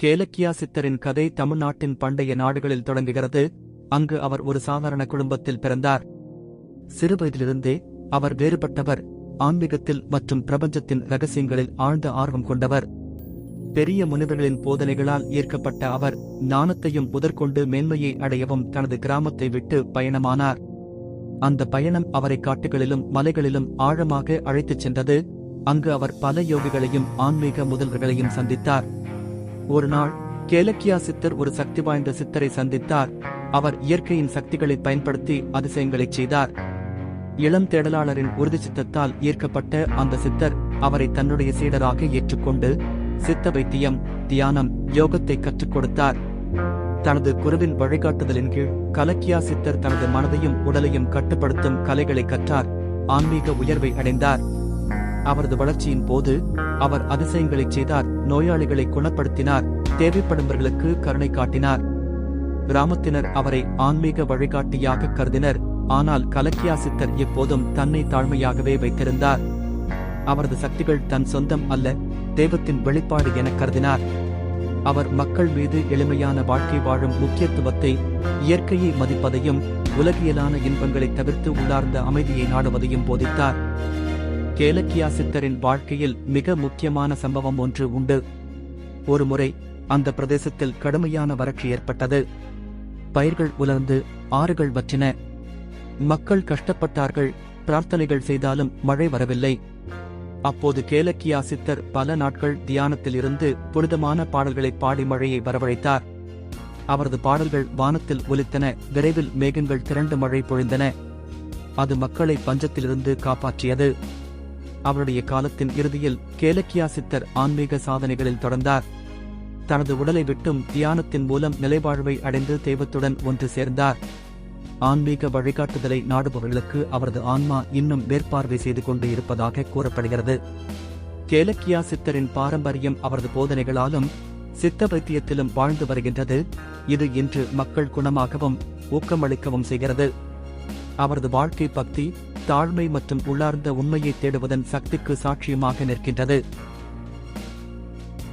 கேலக்கியா சித்தரின் கதை தமிழ்நாட்டின் பண்டைய நாடுகளில் தொடங்குகிறது. அங்கு அவர் ஒரு சாதாரண குடும்பத்தில் பிறந்தார். சிறுவயதிலிருந்தே அவர் வேறுபட்டவர், ஆன்மீகத்தில் மற்றும் பிரபஞ்சத்தின் ரகசியங்களில் ஆழ்ந்த ஆர்வம் கொண்டவர். பெரிய முனிவர்களின் போதனைகளால் ஈர்க்கப்பட்ட அவர் ஞானத்தையும் முதற்கொண்டு மேன்மையை அடையவும் தனது கிராமத்தை விட்டு பயணமானார். அந்த பயணம் அவரை காட்டுகளிலும் மலைகளிலும் ஆழமாக அழைத்துச் சென்றது. அங்கு அவர் பல யோகிகளையும் ஆன்மீக முதல்வர்களையும் சந்தித்தார். ஒரு நாள் கேலக்கியா சித்தர் ஒரு சக்தி வாய்ந்த சித்தரை சந்தித்தார். அவர் இயற்கையின் சக்திகளை பயன்படுத்தி அதிசயங்களைச் செய்தார். இளம் தேடலாளரின் உறுதி சித்தத்தால் ஈர்க்கப்பட்ட அந்த சித்தர் அவரை தன்னுடைய சீடராக ஏற்றுக்கொண்டு சித்த வைத்தியம், தியானம், யோகத்தை கற்றுக் கொடுத்தார். தனது குருவின் வழிகாட்டுதலின் கீழ் கலக்கியா சித்தர் தனது மனதையும் உடலையும் கட்டுப்படுத்தும் கலைகளை கற்றார். ஆன்மீக உயர்வை அடைந்தார். அவரது வளர்ச்சியின் போது அவர் அதிசயங்களைச் செய்தார். நோயாளிகளை குணப்படுத்தினார். தேவைப்படுபவர்களுக்கு கருணை காட்டினார். கிராமத்தினர் அவரை ஆன்மீக வழிகாட்டியாக கருதினர். ஆனால் கலக்கியா சித்தர் எப்போதும் தன்னை தாழ்மையாகவே வைத்திருந்தார். அவரது சக்திகள் தன் சொந்தம் அல்ல, தெய்வத்தின் வெளிப்பாடு என கருதினார். அவர் மக்கள் மீது எளிமையான வாழ்க்கை வாழும் முக்கியத்துவத்தை, இயற்கையை மதிப்பதையும் உலகியலான இன்பங்களை தவிர்த்து உள்ளார்ந்த அமைதியை நாடுவதையும் போதித்தார். கேலக்கியா சித்தரின் வாழ்க்கையில் மிக முக்கியமான சம்பவம் ஒன்று உண்டு. ஒருமுறை அந்த பிரதேசத்தில் கடுமையான வறட்சி ஏற்பட்டது. பயிர்கள் உலர்ந்து ஆறுகள் வற்றின. மக்கள் கஷ்டப்பட்டார்கள். பிரார்த்தனைகள் செய்தாலும் மழை வரவில்லை. அப்போது கேலக்கியா சித்தர் பல நாட்கள் தியானத்தில் இருந்து புனிதமான பாடல்களை பாடி மழையை வரவழைத்தார். அவரது பாடல்கள் வானத்தில் ஒலித்தன. விரைவில் மேகங்கள் திரண்டு மழை பொழிந்தன. அது மக்களை பஞ்சத்திலிருந்து காப்பாற்றியது. அவருடைய காலத்தின் இறுதியில் கேலக்கியா சித்தர் ஆன்மீக சாதனைகளில் தொடர்ந்தார். தனது உடலை விட்டும் தியானத்தின் மூலம் நிலைவாழ்வை அடைந்து தெய்வத்துடன் ஒன்று சேர்ந்தார். ஆன்மீக வழிகாட்டுதலை நாடுபவர்களுக்கு அவரது ஆன்மா இன்னும் மேற்பார்வை செய்து கொண்டு இருப்பதாக கூறப்படுகிறது. கேலக்கியா சித்தரின் பாரம்பரியம் அவரது போதனைகளாலும் சித்த வைத்தியத்திலும் வாழ்ந்து வருகின்றது. இது இன்று மக்கள் குணமாகவும் ஊக்கமளிக்கவும் செய்கிறது. அவரது வாழ்க்கை பக்தி, தாழ்மை மற்றும் உள்ளார்ந்த உண்மையை தேடுவதன் சக்திக்கு சாட்சியமாக நிற்கின்றது.